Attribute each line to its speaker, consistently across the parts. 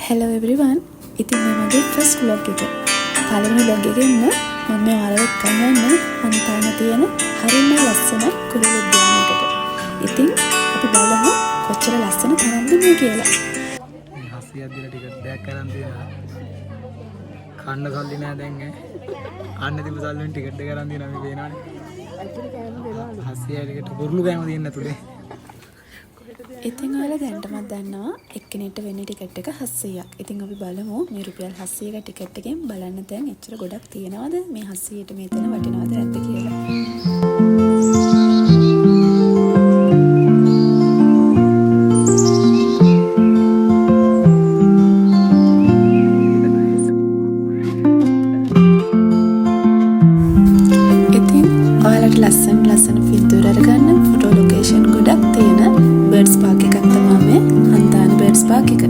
Speaker 1: Hello everyone. ඉතින් මේ මගේ first vlog එක. පළවෙනි vlog එකේ ඉන්න මම මේ ඔයාලට කන්නන්නේ අන්තාන තියෙන හරිම ලස්සන කුරුළු උද්‍යානයකට. ඉතින් අපි බලමු කොච්චර ලස්සන තැනක්ද මේ කියලා.
Speaker 2: මේ 80ක් දීලා ටිකට් එකක් අරන් තියෙනවා. කන්න සල්ලි නෑ දැන් ඈ. කන්න තිබු සල්ලි වලින් ටිකට් එක අරන් තියෙනවා මේ පේනවනේ. ඇක්චුලි කෑම දෙනවා. 80 ටිකට් කුරුළු කෑම තියෙන්නේ නැතුලේ.
Speaker 1: ඉතින් ඔයාලා දැන්ටමත් දන්නවා එක්කෙනෙක්ට වෙන්නේ ටිකට් එක 700ක්. ඉතින් අපි බලමු මේ රුපියල් 700ක ටිකට් එකෙන් බලන්න තැන් එච්චර ගොඩක් තියෙනවද මේ 700ට මේ තැන වටිනවද නැද්ද කියලා. ලස්සන පින්තූර අරගන්න ෆොටෝ ලොකේෂන් ගොඩක් තියෙන බර්ඩ්ස් පාක් එකක් තමයි මේ හන්තාන බර්ඩ්ස් පාක් එක.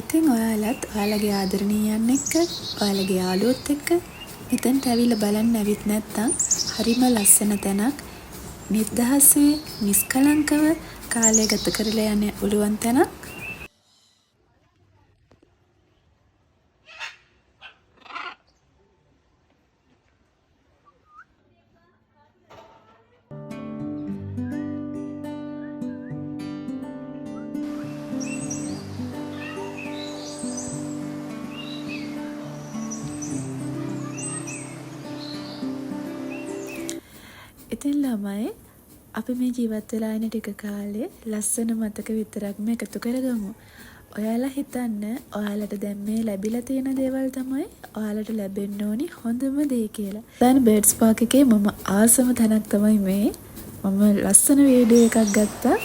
Speaker 1: ඉතින් ඔයාලත් ඔයාලගේ ආදරණීයයන් එක්ක ඔයාලගේ යාළුවොත් එක්ක මෙතනට ඇවිල්ලා බලන්න ඇවිත් නැත්නම් හරිම ලස්සන තැනක් නිදහසේ නිස්කලංකව කාලය ගත කරලා යන්න පුළුවන් තැනක්. ඉතින් ළමයි අපි මේ ජීවත් වෙලා ඉන්න ටික කාලේ ලස්සන මතක විතරක්ම එකතු කරගමු. ඔයාලා හිතන්න ඔයාලට දැන් මේ ලැබිලා තියෙන දේවල් තමයි ඔයාලට ලැබෙන්න ඕනි හොඳම දේ කියලා. දැන් බර්ඩ්ස් පාක් එකේ මම ආසම තැනක් තමයි මේ. මම ලස්සන වීඩියෝ එකක් ගත්තා.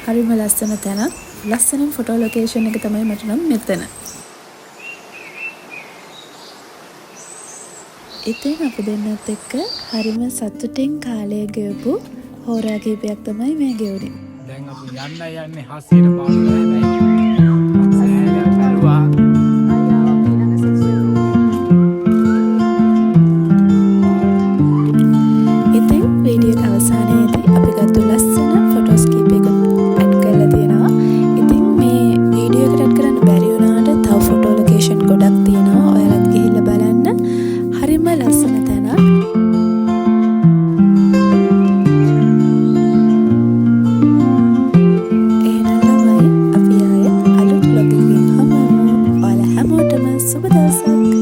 Speaker 1: හරිම ලස්සන තැනක්. ලස්සන ෆොටෝ ලොකේෂන් එක තමයි මට නම් මෙතන. ඉතින් අපි දෙන්නත් එක්ක හරිම සතුටින් කාලය ගෙවපු හෝරා කීපයක් තමයි මේ ගෙවුනේ.
Speaker 2: දැන් අපි යන්නේ 700ට පාඩුවේ නැහැ. සෑහෙන බැලුවා.
Speaker 1: ඉතින් වීඩියෝ එක අවසානයේදී අපි ගත්ත ලස්සන ෆොටෝස් කීපයකට ඇඩ් කරලා තියෙනවා. ඉතින් මේ වීඩියෝ එකට ඇඩ් කරන්න බැරි වුණාට තව ෆොටෝ ලොකේෂන් ගොඩක් තියෙනවා. ඔයාලත් ගිහිල්ලා බලන්න. හරිම ලස්සන තැනක්. එහෙනම් ළමයි අපි ආයෙත් අලුත් vlog එකකින් හමු. ඔයාලා හැමෝටම සුබ දවසක්.